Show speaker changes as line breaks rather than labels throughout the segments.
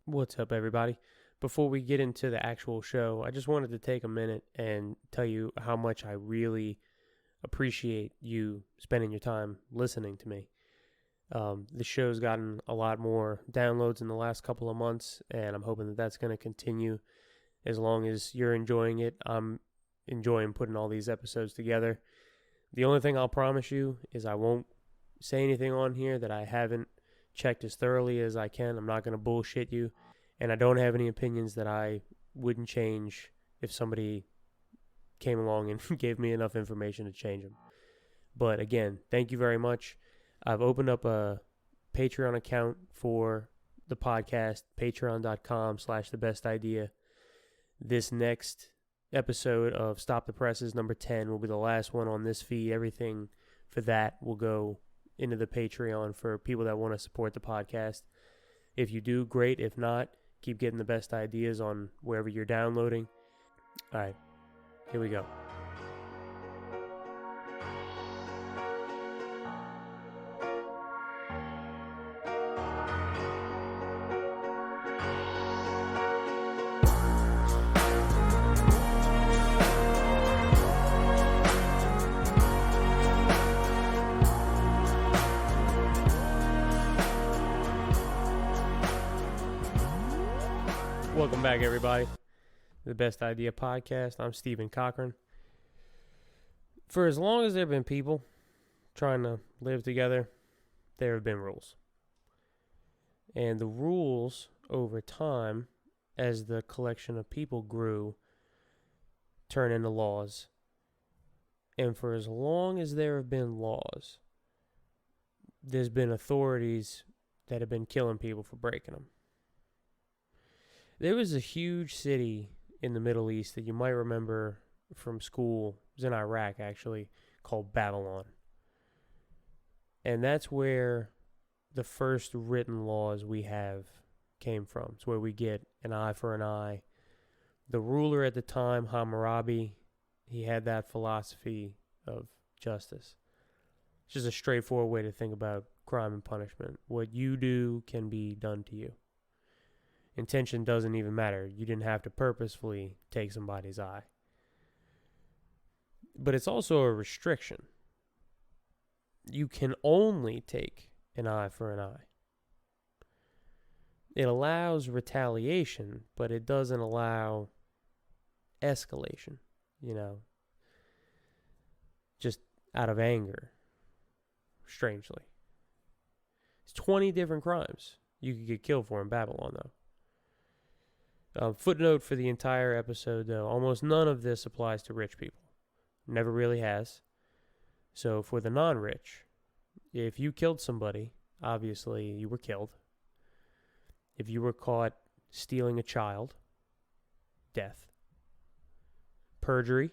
What's up, everybody? Before we get into the actual show, I just wanted to take a minute and tell you how much I really appreciate you spending your time listening to me. The show's gotten a lot more downloads in the last couple of months, and I'm hoping that that's going to continue as long as you're enjoying it. I'm enjoying putting all these episodes together. The only thing I'll promise you is I won't say anything on here that I haven't checked as thoroughly as I can. I'm not going to bullshit you, and I don't have any opinions that I wouldn't change if somebody came along and gave me enough information to change them. But again, thank you very much. I've opened up a Patreon account for the podcast, patreon.com/thebestidea. This next episode of Stop the Presses, number 10, will be the last one on this feed. Everything for that will go into the Patreon for people that want to support the podcast. If you do, great. If not, keep getting the best ideas on wherever you're downloading. All right, here we go. Welcome back, everybody. The Best Idea Podcast. I'm Stephen Cochran. For as long as there have been people trying to live together, there have been rules. And the rules, over time, as the collection of people grew, turn into laws. And for as long as there have been laws, there's been authorities that have been killing people for breaking them. There was a huge city in the Middle East that you might remember from school. It was in Iraq, actually, called Babylon. And that's where the first written laws we have came from. It's where we get an eye for an eye. The ruler at the time, Hammurabi, he had that philosophy of justice. It's just a straightforward way to think about crime and punishment. What you do can be done to you. Intention doesn't even matter. You didn't have to purposefully take somebody's eye. But it's also a restriction. You can only take an eye for an eye. It allows retaliation, but it doesn't allow escalation, just out of anger, strangely. It's 20 different crimes you could get killed for in Babylon, though. Footnote for the entire episode, though, almost none of this applies to rich people. Never really has. So for the non-rich, if you killed somebody, obviously you were killed. If you were caught stealing a child, death. Perjury,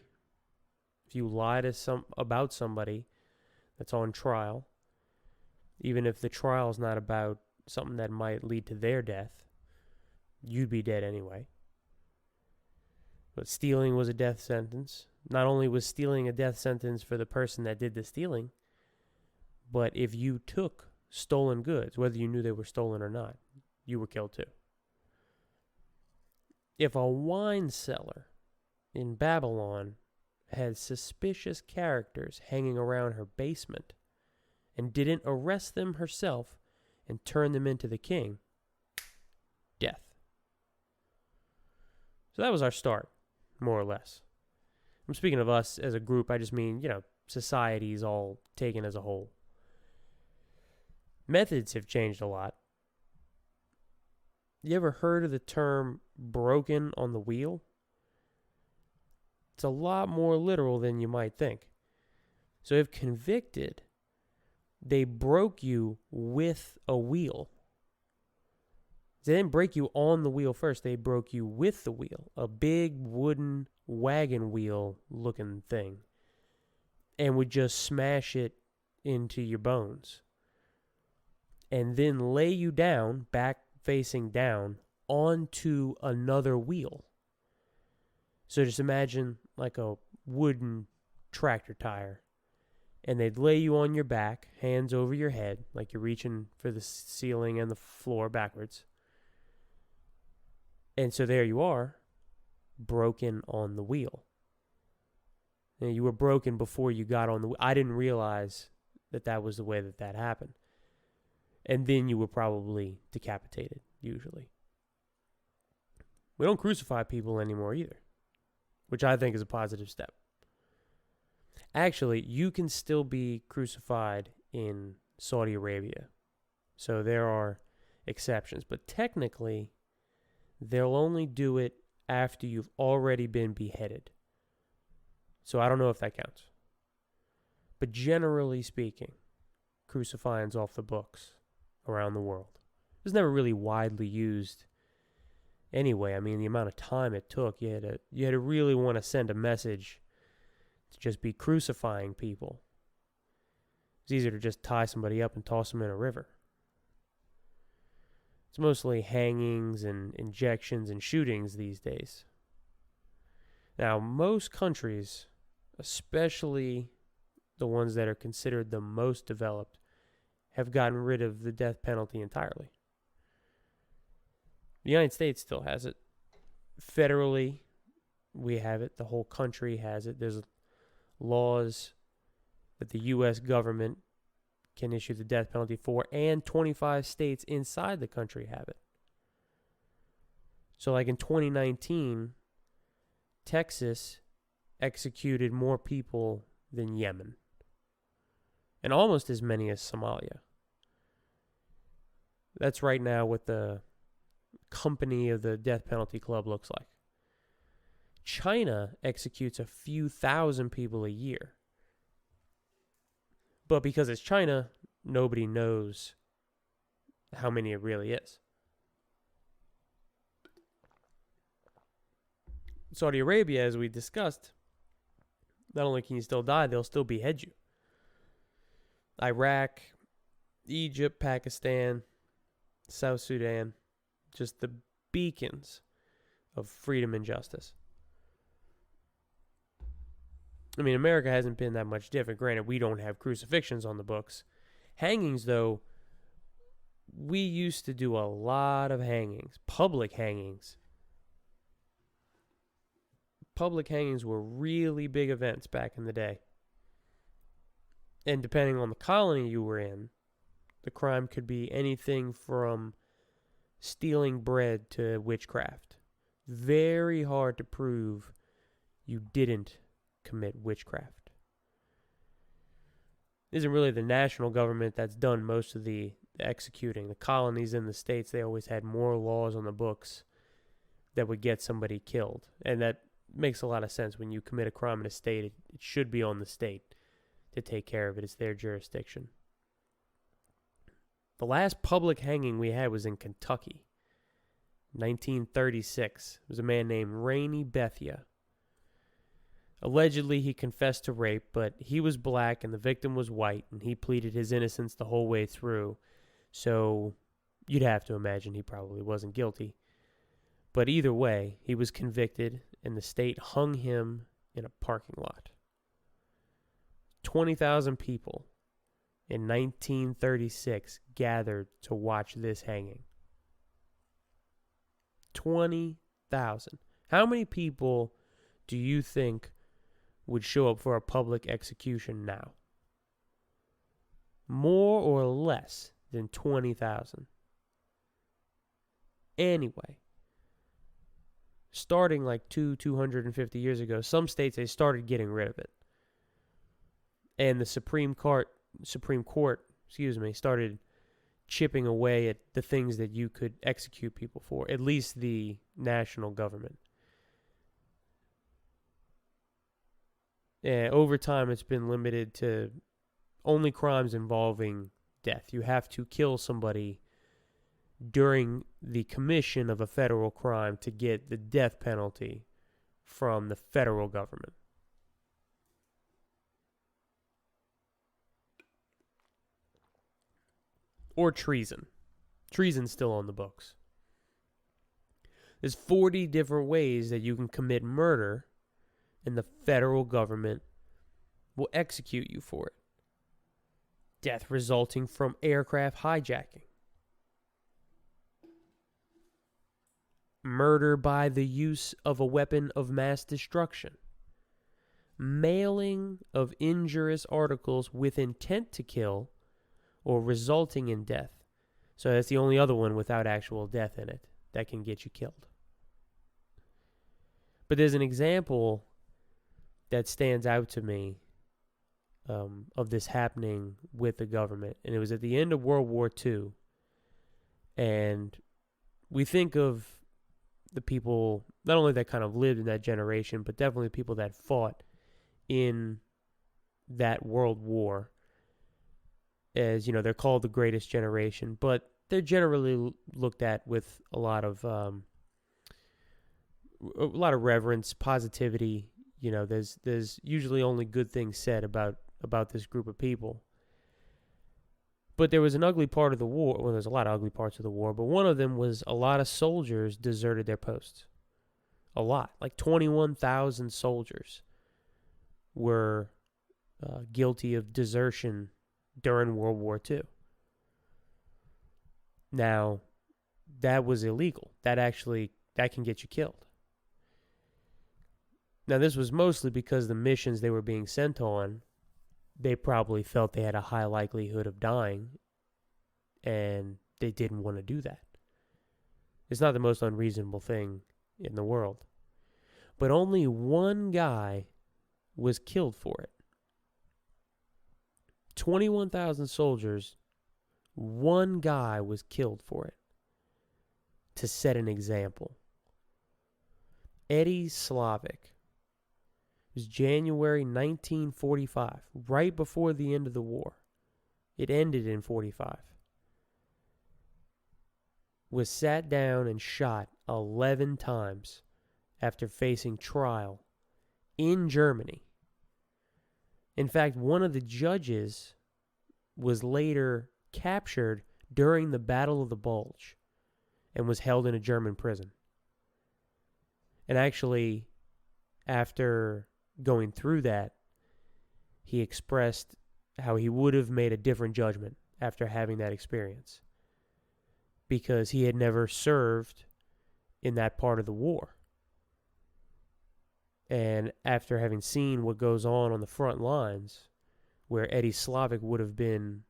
if you lie to about somebody that's on trial, even if the trial is not about something that might lead to their death, you'd be dead anyway. But stealing was a death sentence. Not only was stealing a death sentence for the person that did the stealing, but if you took stolen goods, whether you knew they were stolen or not, you were killed too. If a wine cellar in Babylon had suspicious characters hanging around her basement and didn't arrest them herself and turn them into the king, death. So that was our start, more or less. I'm speaking of us as a group. I just mean, societies all taken as a whole. Methods have changed a lot. You ever heard of the term broken on the wheel? It's a lot more literal than you might think. So if convicted, they broke you with a wheel. They didn't break you on the wheel first. They broke you with the wheel. A big wooden wagon wheel looking thing. And would just smash it into your bones. And then lay you down, back facing down, onto another wheel. So just imagine like a wooden tractor tire. And they'd lay you on your back, hands over your head, like you're reaching for the ceiling and the floor backwards. And so there you are, broken on the wheel. And you were broken before you got on the wheel. I didn't realize that was the way that happened. And then you were probably decapitated, usually. We don't crucify people anymore either, which I think is a positive step. Actually, you can still be crucified in Saudi Arabia. So there are exceptions. But technically, they'll only do it after you've already been beheaded. So I don't know if that counts. But generally speaking, crucifying's off the books around the world. It was never really widely used anyway. I mean, the amount of time it took, you had to really want to send a message to just be crucifying people. It's easier to just tie somebody up and toss them in a river. It's mostly hangings and injections and shootings these days. Now, most countries, especially the ones that are considered the most developed, have gotten rid of the death penalty entirely. The United States still has it. Federally, we have it. The whole country has it. There's laws that the U.S. government can issue the death penalty for, and 25 states inside the country have it. So like in 2019, Texas executed more people than Yemen, and almost as many as Somalia. That's right now what the company of the death penalty club looks like. China executes a few thousand people a year. But because it's China, nobody knows how many it really is. Saudi Arabia, as we discussed, not only can you still die, they'll still behead you. Iraq, Egypt, Pakistan, South Sudan, just the beacons of freedom and justice. I mean, America hasn't been that much different. Granted, we don't have crucifixions on the books. Hangings, though, we used to do a lot of hangings, public hangings. Public hangings were really big events back in the day. And depending on the colony you were in, the crime could be anything from stealing bread to witchcraft. Very hard to prove you didn't commit witchcraft. It isn't really the national government that's done most of the executing. The colonies in the states, they always had more laws on the books that would get somebody killed. And that makes a lot of sense. When you commit a crime in a state, it should be on the state to take care of it. It's their jurisdiction. The last public hanging we had was in Kentucky, 1936. It was a man named Rainey Bethea. Allegedly, he confessed to rape, but he was black and the victim was white, and he pleaded his innocence the whole way through. So you'd have to imagine he probably wasn't guilty. But either way, he was convicted, and the state hung him in a parking lot. 20,000 people in 1936 gathered to watch this hanging. 20,000. How many people do you think would show up for a public execution now? More or less than 20,000. Anyway, starting like 250 years ago, some states, they started getting rid of it. And the Supreme Court, started chipping away at the things that you could execute people for, at least the national government. Over time, it's been limited to only crimes involving death. You have to kill somebody during the commission of a federal crime to get the death penalty from the federal government. Or treason. Treason's still on the books. There's 40 different ways that you can commit murder, and the federal government will execute you for it. Death resulting from aircraft hijacking. murder by the use of a weapon of mass destruction, mailing of injurious articles with intent to kill or resulting in death. So that's the only other one without actual death in it that can get you killed. But there's an example that stands out to me of this happening with the government. And it was at the end of World War II. And we think of the people, not only that kind of lived in that generation, but definitely people that fought in that World War as, they're called the greatest generation, but they're generally looked at with a lot of reverence, positivity. There's usually only good things said about this group of people. But there was an ugly part of the war. Well, there's a lot of ugly parts of the war, but one of them was a lot of soldiers deserted their posts. A lot. Like 21,000 soldiers were guilty of desertion during World War II. Now, that was illegal. That can get you killed. Now, this was mostly because the missions they were being sent on, they probably felt they had a high likelihood of dying, and they didn't want to do that. It's not the most unreasonable thing in the world. But only one guy was killed for it. 21,000 soldiers, one guy was killed for it to set an example. Eddie Slovik. It was January 1945, right before the end of the war. It ended in 45. Was sat down and shot 11 times after facing trial in Germany. In fact, one of the judges was later captured during the Battle of the Bulge and was held in a German prison. And actually, after going through that, he expressed how he would have made a different judgment after having that experience, because he had never served in that part of the war. And after having seen what goes on the front lines, where Eddie Slovik would have been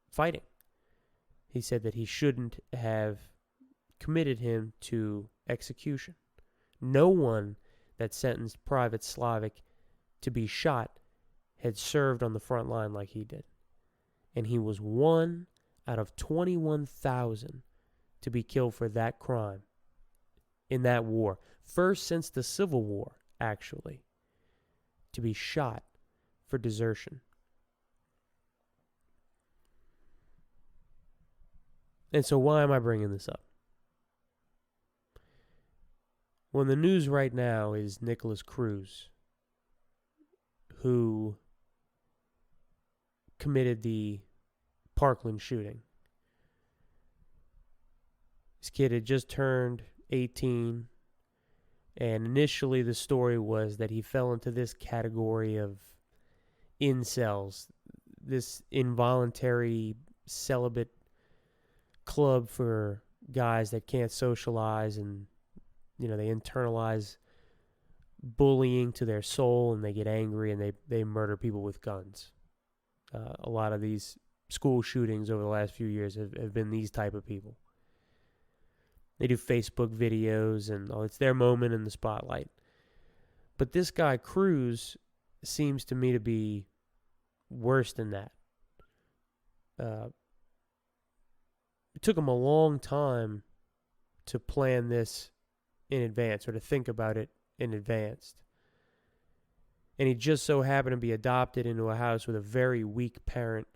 fighting, he said that he shouldn't have committed him to execution. No one that sentenced Private Slovik to be shot had served on the front line like he did. And he was one out of 21,000 to be killed for that crime in that war. First since the Civil War, actually, to be shot for desertion. And so why am I bringing this up? Well, the news right now is Nikolas Cruz, who committed the Parkland shooting. This kid had just turned 18, and initially the story was that he fell into this category of incels, this involuntary celibate club for guys that can't socialize, and they internalize bullying to their soul, and they get angry, and they murder people with guns. A lot of these school shootings over the last few years have been these type of people. They do Facebook videos, and it's their moment in the spotlight. But this guy, Cruz, seems to me to be worse than that. It took him a long time to plan this in advance, or to think about it in advance. And he just so happened to be adopted into a house with a very weak parent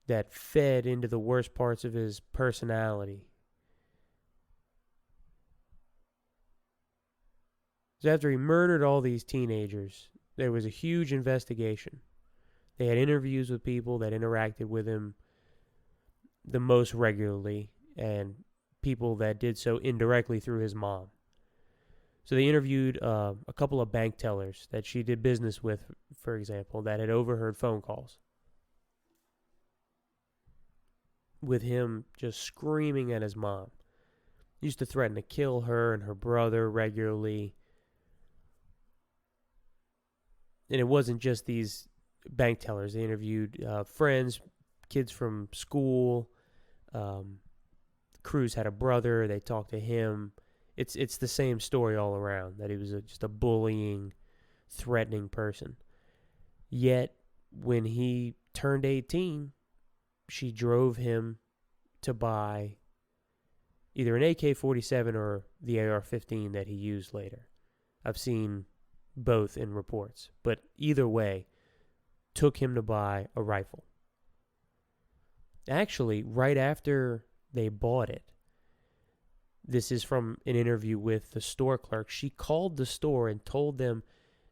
that fed into the worst parts of his personality. So after he murdered all these teenagers, there was a huge investigation. They had interviews with people that interacted with him the most regularly, and people that did so indirectly through his mom. So they interviewed a couple of bank tellers that she did business with, for example, that had overheard phone calls. with him just screaming at his mom. He used to threaten to kill her and her brother regularly. And it wasn't just these bank tellers. They interviewed friends, kids from school. Cruz had a brother. They talked to him. It's the same story all around, that he was just a bullying, threatening person. Yet, when he turned 18, she drove him to buy either an AK-47 or the AR-15 that he used later. I've seen both in reports, but either way, took him to buy a rifle. Actually, right after they bought it, this is from an interview with the store clerk, she called the store and told them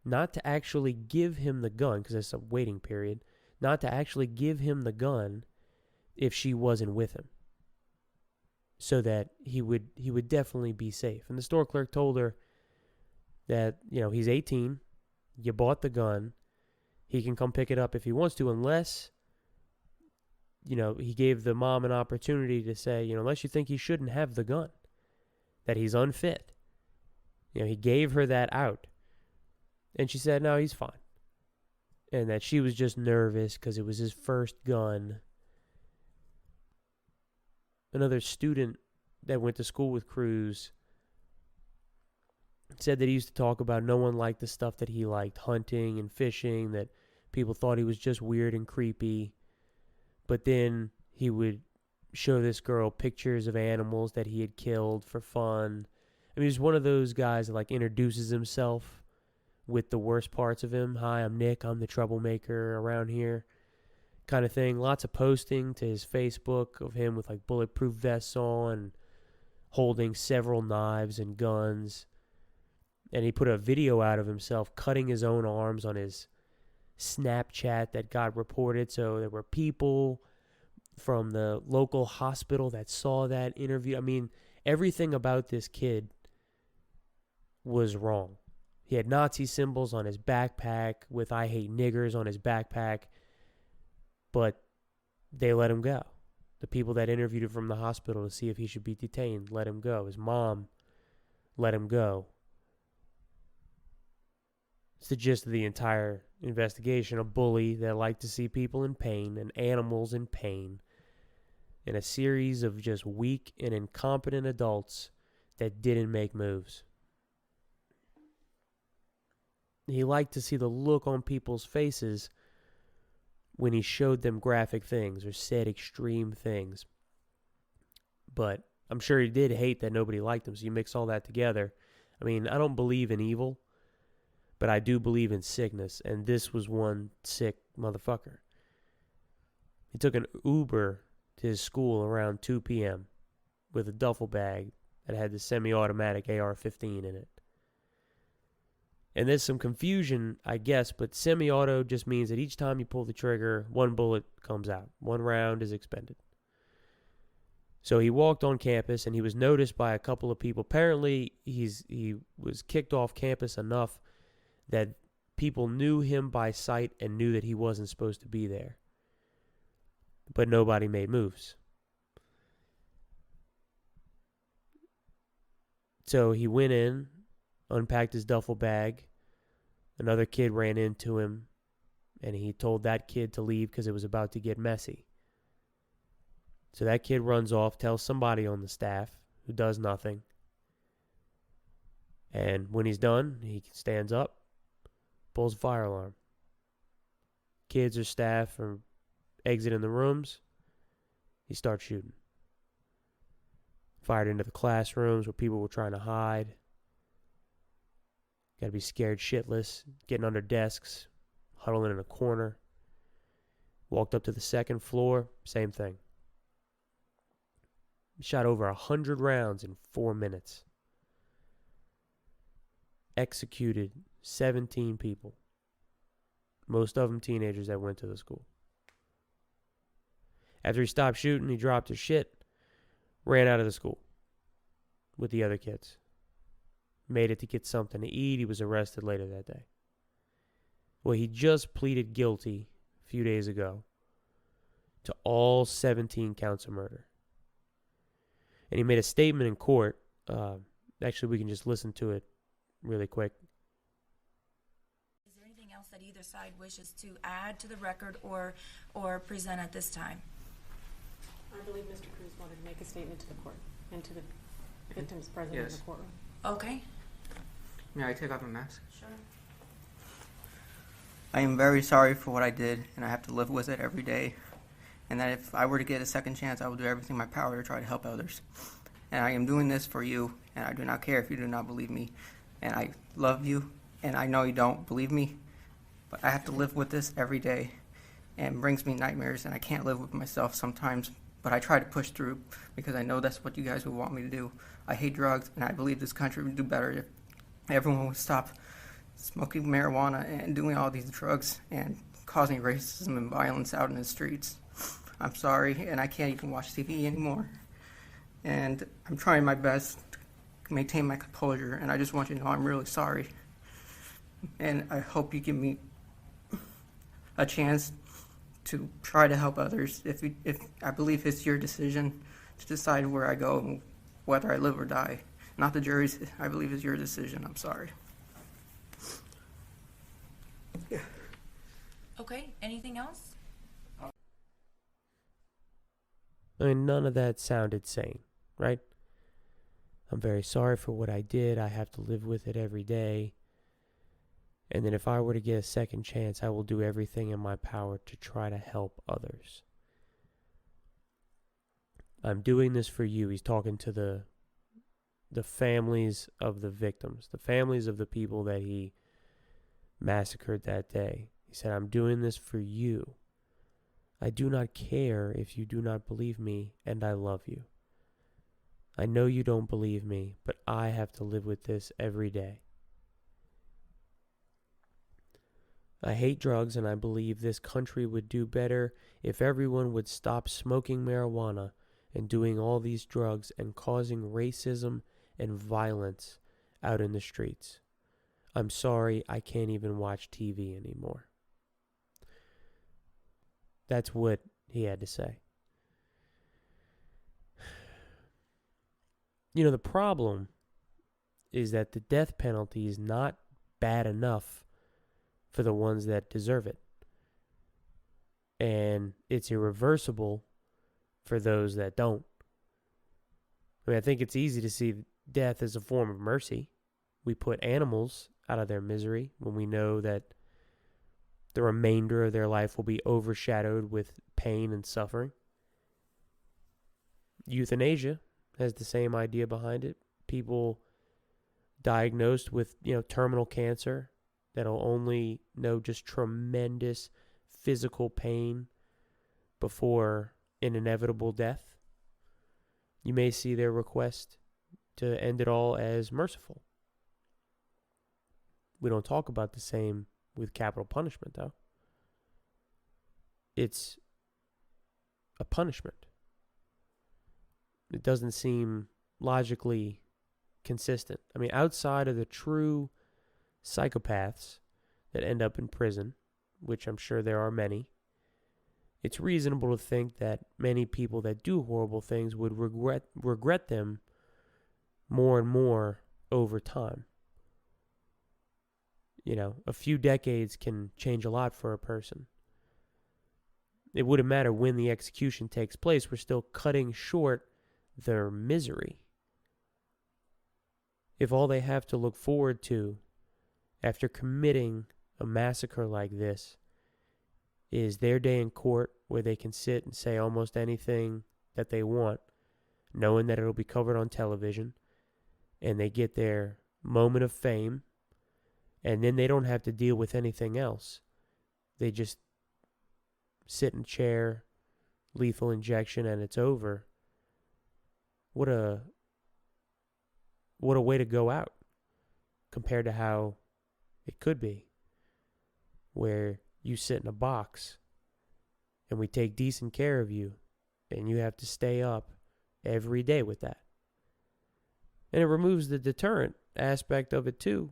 not to actually give him the gun, because there's a waiting period, not to actually give him the gun if she wasn't with him, so that he would definitely be safe. And the store clerk told her that, he's 18, you bought the gun, he can come pick it up if he wants to, unless, he gave the mom an opportunity to say, unless you think he shouldn't have the gun, that he's unfit. He gave her that out. And she said, no, he's fine. And that she was just nervous because it was his first gun. Another student that went to school with Cruz said that he used to talk about no one liked the stuff that he liked, hunting and fishing, that people thought he was just weird and creepy. But then he would show this girl pictures of animals that he had killed for fun. I mean, he's one of those guys that introduces himself with the worst parts of him. Hi, I'm Nick. I'm the troublemaker around here, kind of thing. Lots of posting to his Facebook of him with bulletproof vests on, holding several knives and guns. And he put a video out of himself cutting his own arms on his Snapchat that got reported. So there were people from the local hospital that saw that interview. I mean, everything about this kid was wrong. He had Nazi symbols on his backpack with I hate niggers on his backpack, but they let him go. The people that interviewed him from the hospital to see if he should be detained let him go. His mom let him go. It's the gist of the entire investigation. A bully that liked to see people in pain and animals in pain, and a series of just weak and incompetent adults that didn't make moves. He liked to see the look on people's faces when he showed them graphic things or said extreme things. But I'm sure he did hate that nobody liked him, so you mix all that together. I mean, I don't believe in evil, but I do believe in sickness, and this was one sick motherfucker. He took an Uber to his school around 2 p.m. with a duffel bag that had the semi-automatic AR-15 in it. And there's some confusion, I guess, but semi-auto just means that each time you pull the trigger, one bullet comes out. One round is expended. So he walked on campus, and he was noticed by a couple of people. Apparently, he was kicked off campus enough that people knew him by sight and knew that he wasn't supposed to be there. But nobody made moves. So he went in, unpacked his duffel bag. Another kid ran into him, and he told that kid to leave because it was about to get messy. So that kid runs off, tells somebody on the staff who does nothing. And when he's done, he stands up, pulls a fire alarm. Kids or staff are exiting the rooms. He starts shooting. Fired into the classrooms where people were trying to hide. Got to be scared shitless, getting under desks, huddling in a corner. Walked up to the second floor, same thing. Shot over 100 rounds in 4 minutes. Executed 17 people. Most of them teenagers that went to the school. After he stopped shooting, he dropped his shit, ran out of the school with the other kids. Made it to get something to eat. He was arrested later that day. Well, he just pleaded guilty a few days ago to all 17 counts of murder. And he made a statement in court. Actually, we can just listen to it really quick.
Is there anything else that either side wishes to add to the record or present at this time?
I believe Mr. Cruz wanted to make a statement to the court and to the victims present in the courtroom.
Okay.
May I take off my mask?
Sure.
I am very sorry for what I did, and I have to live with it every day. And that if I were to get a second chance, I will do everything in my power to try to help others. And I am doing this for you, and I do not care if you do not believe me. And I love you, and I know you don't believe me, but I have to live with this every day. And it brings me nightmares, and I can't live with myself sometimes. But I try to push through because I know that's what you guys would want me to do. I hate drugs, and I believe this country would do better if everyone would stop smoking marijuana and doing all these drugs and causing racism and violence out in the streets. I'm sorry, and I can't even watch TV anymore. And I'm trying my best to maintain my composure, and I just want you to know I'm really sorry. And I hope you give me a chance to try to help others. If I believe it's your decision to decide where I go and whether I live or die. Not the jury's. I believe it's your decision. I'm sorry.
Okay, anything else?
I mean, none of that sounded sane, right? I'm very sorry for what I did. I have to live with it every day. And then if I were to get a second chance, I will do everything in my power to try to help others. I'm doing this for you. He's talking to the families of the victims, the families of the people that he massacred that day. He said, I'm doing this for you. I do not care if you do not believe me, and I love you. I know you don't believe me, but I have to live with this every day. I hate drugs, and I believe this country would do better if everyone would stop smoking marijuana and doing all these drugs and causing racism and violence out in the streets. I'm sorry, I can't even watch TV anymore. That's what he had to say. You know, the problem is that the death penalty is not bad enough for the ones that deserve it. And it's irreversible for those that don't. I mean, I think it's easy to see death as a form of mercy. We put animals out of their misery when we know that the remainder of their life will be overshadowed with pain and suffering. Euthanasia has the same idea behind it. People diagnosed with, terminal cancer that'll only know just tremendous physical pain before an inevitable death. You may see their request to end it all as merciful. We don't talk about the same with capital punishment, though. It's a punishment. It doesn't seem logically consistent. I mean, outside of the true psychopaths that end up in prison, which I'm sure there are many, it's reasonable to think that many people that do horrible things would regret them more and more over time. A few decades can change a lot for a person. It wouldn't matter when the execution takes place. We're still cutting short their misery. If all they have to look forward to after committing a massacre like this is their day in court where they can sit and say almost anything that they want, knowing that it'll be covered on television, and they get their moment of fame, and then they don't have to deal with anything else. They just sit in a chair, lethal injection, and it's over. What a way to go out compared to how it could be, where you sit in a box and we take decent care of you and you have to stay up every day with that. And it removes the deterrent aspect of it too.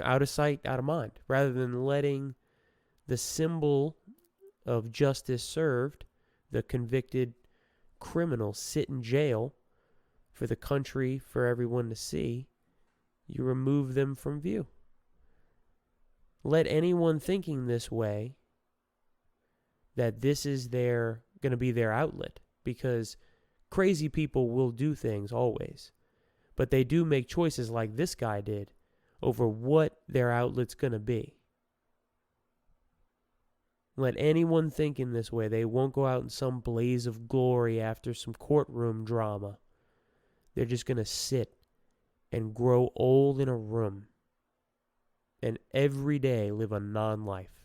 Out of sight, out of mind, rather than letting the symbol of justice served the convicted criminal sit in jail for the country, for everyone to see. You remove them from view. Let anyone thinking this way, that this is going to be their outlet, because crazy people will do things always, but they do make choices like this guy did over what their outlet's going to be. Let anyone think in this way. They won't go out in some blaze of glory after some courtroom drama. They're just going to sit and grow old in a room and every day live a non-life.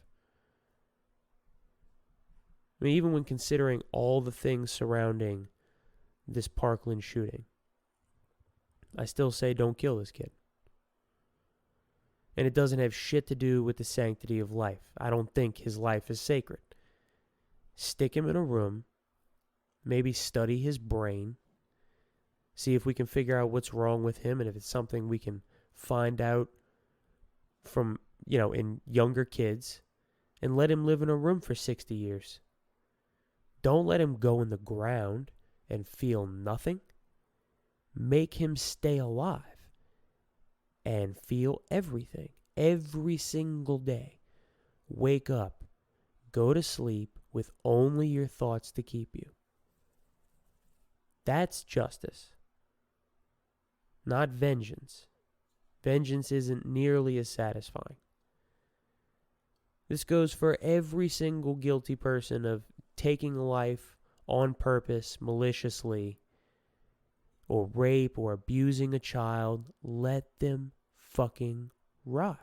I mean, even when considering all the things surrounding this Parkland shooting, I still say don't kill this kid. And it doesn't have shit to do with the sanctity of life. I don't think his life is sacred. Stick him in a room, maybe study his brain, see if we can figure out what's wrong with him, and if it's something we can find out from, in younger kids, and let him live in a room for 60 years. Don't let him go in the ground and feel nothing. Make him stay alive and feel everything every single day. Wake up, go to sleep with only your thoughts to keep you. That's justice, not vengeance. Vengeance isn't nearly as satisfying. This goes for every single guilty person of taking a life on purpose, maliciously, or rape or abusing a child. Let them fucking rot.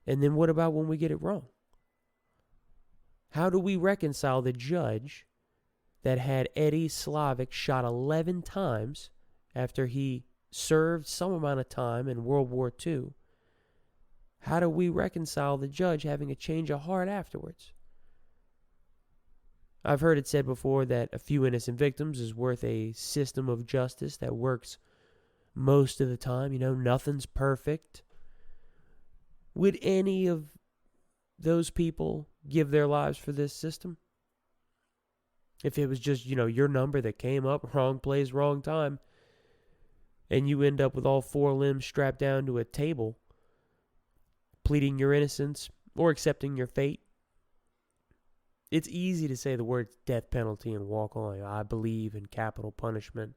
And then what about when we get it wrong? How do we reconcile the judge that had Eddie Slovik shot 11 times after he served some amount of time in World War II? How do we reconcile the judge having a change of heart afterwards? I've heard it said before that a few innocent victims is worth a system of justice that works most of the time. Nothing's perfect. Would any of those people give their lives for this system? If it was just, your number that came up, wrong place, wrong time, and you end up with all 4 limbs strapped down to a table, pleading your innocence or accepting your fate. It's easy to say the words death penalty and walk on. I believe in capital punishment.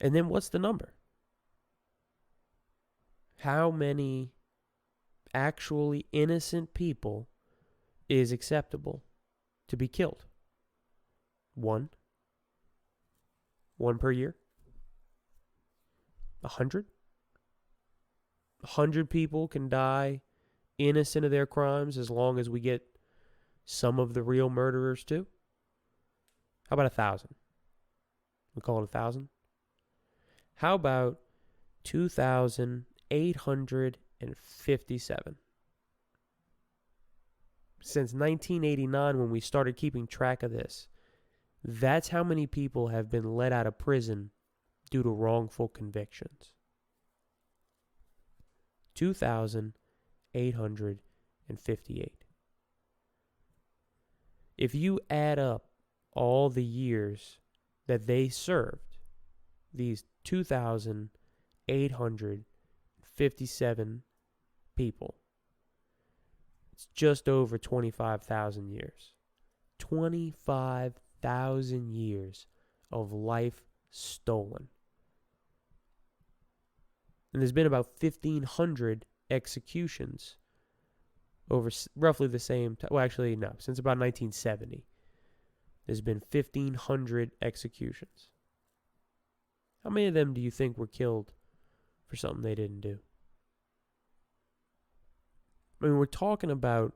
And then what's the number? How many actually innocent people is acceptable to be killed? 1? 1 per year? 100? 100 people can die innocent of their crimes as long as we get some of the real murderers too? How about 1,000? We call it 1,000? How about 2,857? Since 1989, when we started keeping track of this, that's how many people have been let out of prison due to wrongful convictions. 2,858. If you add up all the years that they served, these 2,857 people, it's just over 25,000 years. 25,000 years of life stolen. And there's been about 1,500 executions over roughly the same time. Well, actually, no. Since about 1970, there's been 1,500 executions. How many of them do you think were killed for something they didn't do? I mean, we're talking about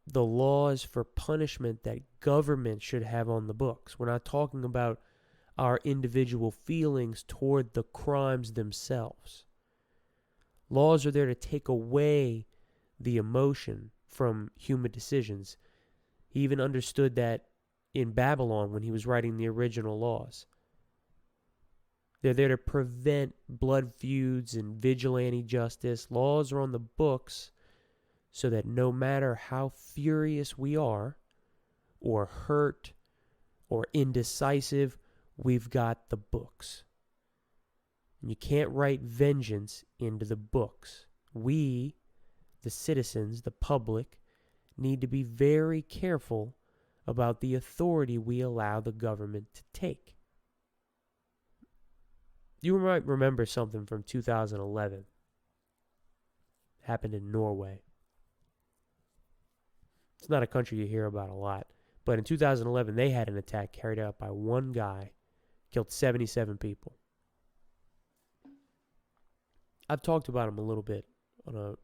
the laws for punishment that government should have on the books. We're not talking about our individual feelings toward the crimes themselves. Laws are there to take away the emotion from human decisions. He even understood that in Babylon when he was writing the original laws. They're there to prevent blood feuds and vigilante justice. Laws are on the books so that no matter how furious we are, or hurt, or indecisive, we've got the books. And you can't write vengeance into the books. We, the citizens, the public, need to be very careful about the authority we allow the government to take. You might remember something from 2011. Happened in Norway. It's not a country you hear about a lot. But in 2011, they had an attack carried out by one guy, killed 77 people. I've talked about him a little bit on a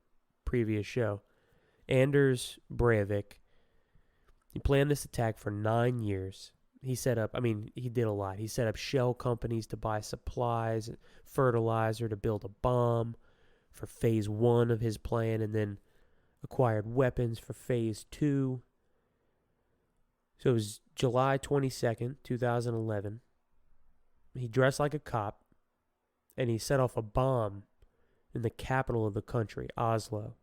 previous show. Anders Breivik, he planned this attack for 9 years. He did a lot. He set up shell companies to buy supplies, fertilizer to build a bomb for phase 1 of his plan, and then acquired weapons for phase 2. So it was July 22nd, 2011. He dressed like a cop, and he set off a bomb in the capital of the country, Oslo.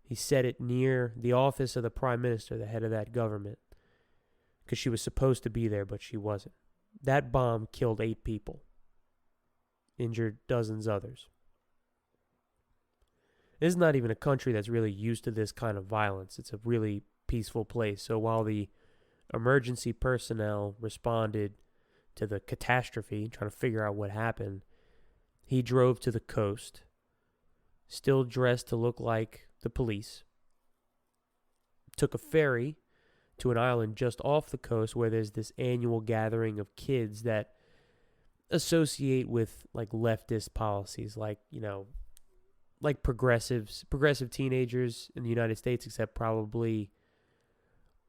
He set it near the office of the prime minister, the head of that government, because she was supposed to be there, but she wasn't. That bomb killed 8 people, injured dozens others. This is not even a country that's really used to this kind of violence. It's a really peaceful place. So while the emergency personnel responded to the catastrophe, trying to figure out what happened, he drove to the coast, still dressed to look like the police, took a ferry to an island just off the coast where there's this annual gathering of kids that associate with like leftist policies, like progressive teenagers in the United States, except probably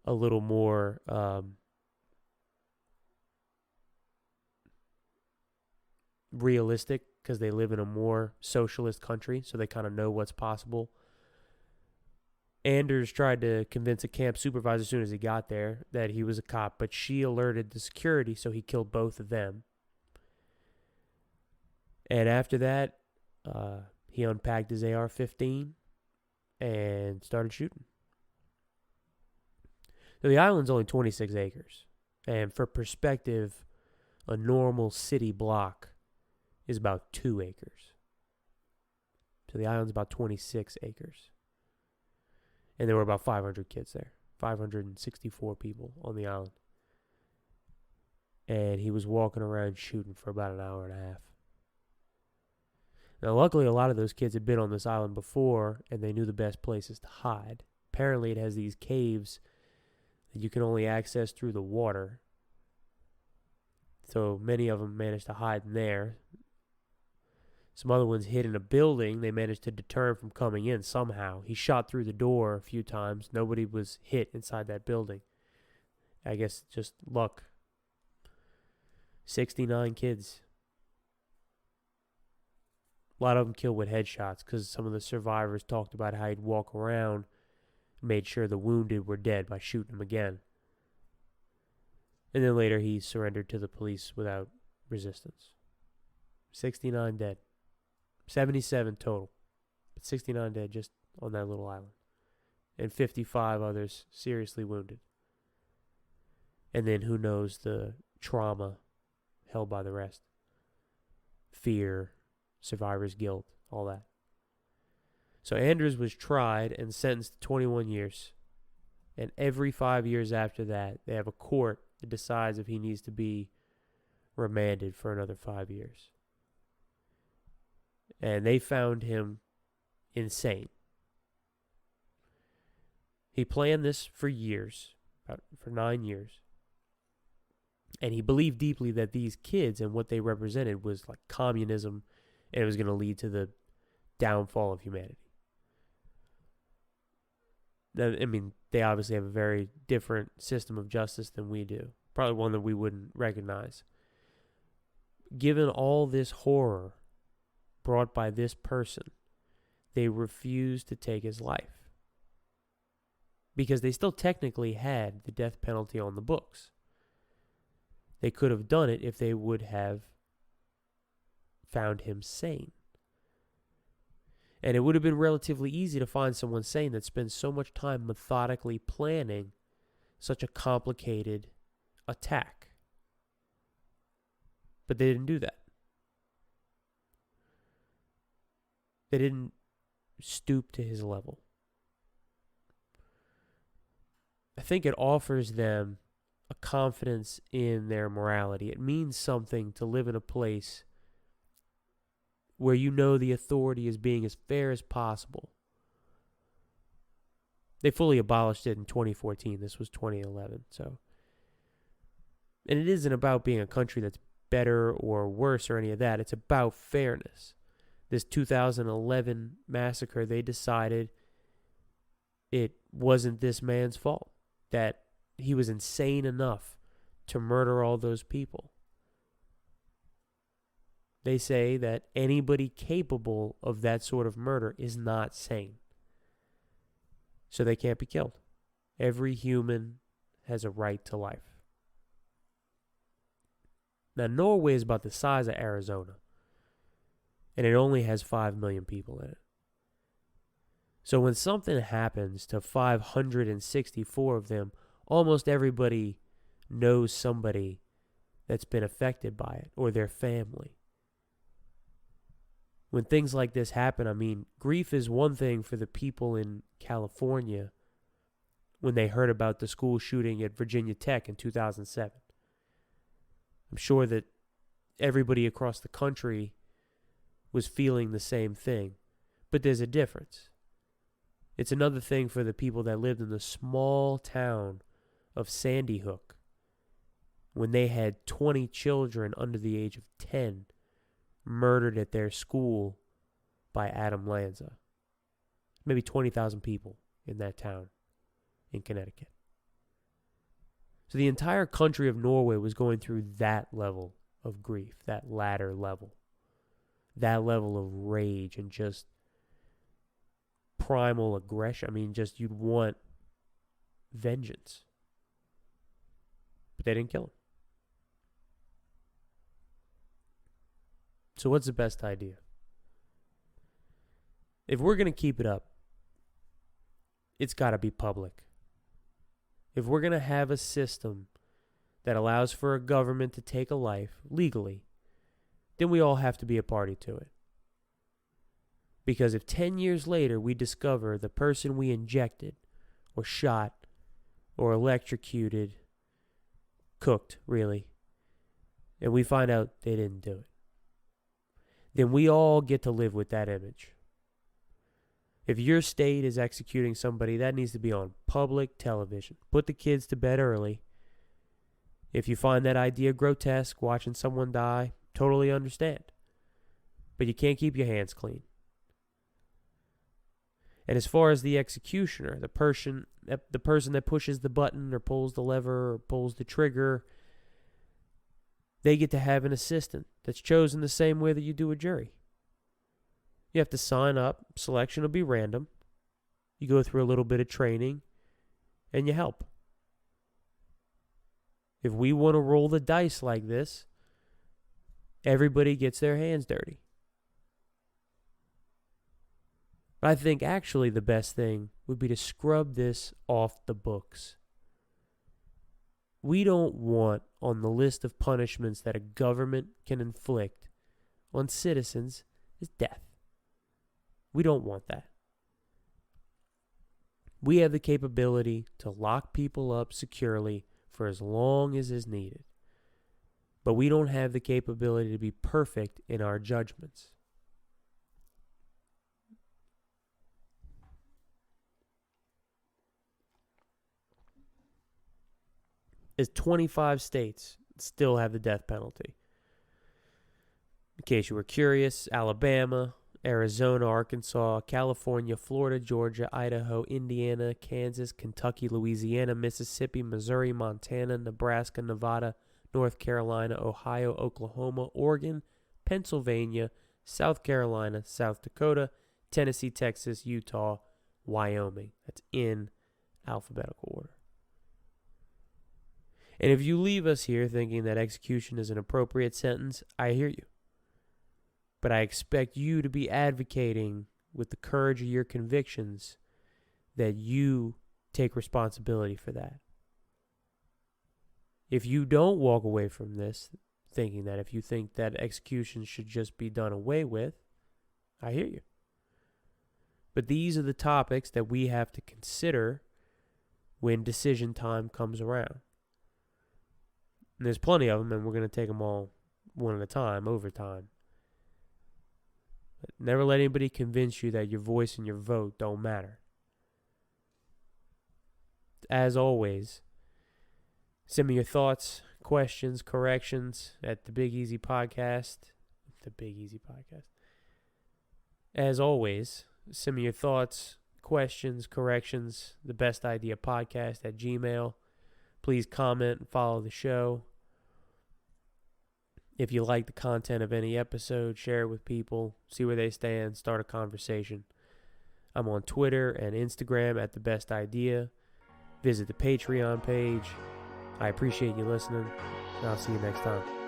a little more realistic because they live in a more socialist country, so they kind of know what's possible. Anders tried to convince a camp supervisor as soon as he got there that he was a cop, but she alerted the security, so he killed both of them. And after that, he unpacked his AR-15 and started shooting. So the island's only 26 acres. And for perspective, a normal city block is about 2 acres. So the island's about 26 acres. And there were about 500 kids there. 564 people on the island. And he was walking around shooting for about an hour and a half. Now, luckily, a lot of those kids had been on this island before, and they knew the best places to hide. Apparently, it has these caves that you can only access through the water. So many of them managed to hide in there. Some other ones hid in a building. They managed to deter him from coming in somehow. He shot through the door a few times. Nobody was hit inside that building. I guess just luck. 69 kids. A lot of them killed with headshots because some of the survivors talked about how he'd walk around and made sure the wounded were dead by shooting them again. And then later he surrendered to the police without resistance. 69 dead. 77 total. But 69 dead just on that little island. And 55 others seriously wounded. And then who knows the trauma held by the rest. Fear, survivor's guilt, all that. So Anders was tried and sentenced to 21 years. And every 5 years after that, they have a court that decides if he needs to be remanded for another 5 years. And they found him insane. He planned this for years, for 9 years. And he believed deeply that these kids and what they represented was like communism, and it was going to lead to the downfall of humanity. I mean, they obviously have a very different system of justice than we do. Probably one that we wouldn't recognize. Given all this horror brought by this person, they refused to take his life. Because they still technically had the death penalty on the books. They could have done it if they would have found him sane. And it would have been relatively easy to find someone sane that spends so much time methodically planning such a complicated attack. But they didn't do that. They didn't stoop to his level. I think it offers them a confidence in their morality. It means something to live in a place where you know the authority is being as fair as possible. They fully abolished it in 2014. This was 2011. And it isn't about being a country that's better or worse or any of that. It's about fairness. This 2011 massacre, they decided it wasn't this man's fault, that he was insane enough to murder all those people. They say that anybody capable of that sort of murder is not sane. So they can't be killed. Every human has a right to life. Now, Norway is about the size of Arizona, and it only has 5 million people in it. So when something happens to 564 of them, almost everybody knows somebody that's been affected by it, or their family. When things like this happen, I mean, grief is one thing for the people in California when they heard about the school shooting at Virginia Tech in 2007. I'm sure that everybody across the country was feeling the same thing, but there's a difference. It's another thing for the people that lived in the small town of Sandy Hook when they had 20 children under the age of 10 murdered at their school by Adam Lanza. Maybe 20,000 people in that town in Connecticut. So the entire country of Norway was going through that level of grief, that latter level, that level of rage and just primal aggression. I mean, just you'd want vengeance. But they didn't kill him. So what's the best idea? If we're going to keep it up, it's got to be public. If we're going to have a system that allows for a government to take a life legally, then we all have to be a party to it. Because if 10 years later we discover the person we injected or shot or electrocuted, cooked really, and we find out they didn't do it, then we all get to live with that image. If your state is executing somebody, that needs to be on public television. Put the kids to bed early. If you find that idea grotesque, watching someone die, totally understand. But you can't keep your hands clean. And as far as the executioner, the person that pushes the button or pulls the lever or pulls the trigger, they get to have an assistant that's chosen the same way that you do a jury. You have to sign up. Selection will be random. You go through a little bit of training, and you help. If we want to roll the dice like this, everybody gets their hands dirty. But I think actually the best thing would be to scrub this off the books. We don't want on the list of punishments that a government can inflict on citizens is death. We don't want that. We have the capability to lock people up securely for as long as is needed. But we don't have the capability to be perfect in our judgments. Is 25 states still have the death penalty. In case you were curious, Alabama, Arizona, Arkansas, California, Florida, Georgia, Idaho, Indiana, Kansas, Kentucky, Louisiana, Mississippi, Missouri, Montana, Nebraska, Nevada, North Carolina, Ohio, Oklahoma, Oregon, Pennsylvania, South Carolina, South Dakota, Tennessee, Texas, Utah, Wyoming. That's in alphabetical order. And if you leave us here thinking that execution is an appropriate sentence, I hear you. But I expect you to be advocating with the courage of your convictions that you take responsibility for that. If you don't walk away from this thinking that, if you think that execution should just be done away with, I hear you. But these are the topics that we have to consider when decision time comes around. And there's plenty of them, and we're going to take them all one at a time, over time. But never let anybody convince you that your voice and your vote don't matter. As always, send me your thoughts, questions, corrections at the Big Easy Podcast. The Big Easy Podcast. As always, send me your thoughts, questions, corrections, the Best Idea Podcast at Gmail. Please comment and follow the show. If you like the content of any episode, share it with people, see where they stand, start a conversation. I'm on Twitter and Instagram at The Best Idea. Visit the Patreon page. I appreciate you listening, and I'll see you next time.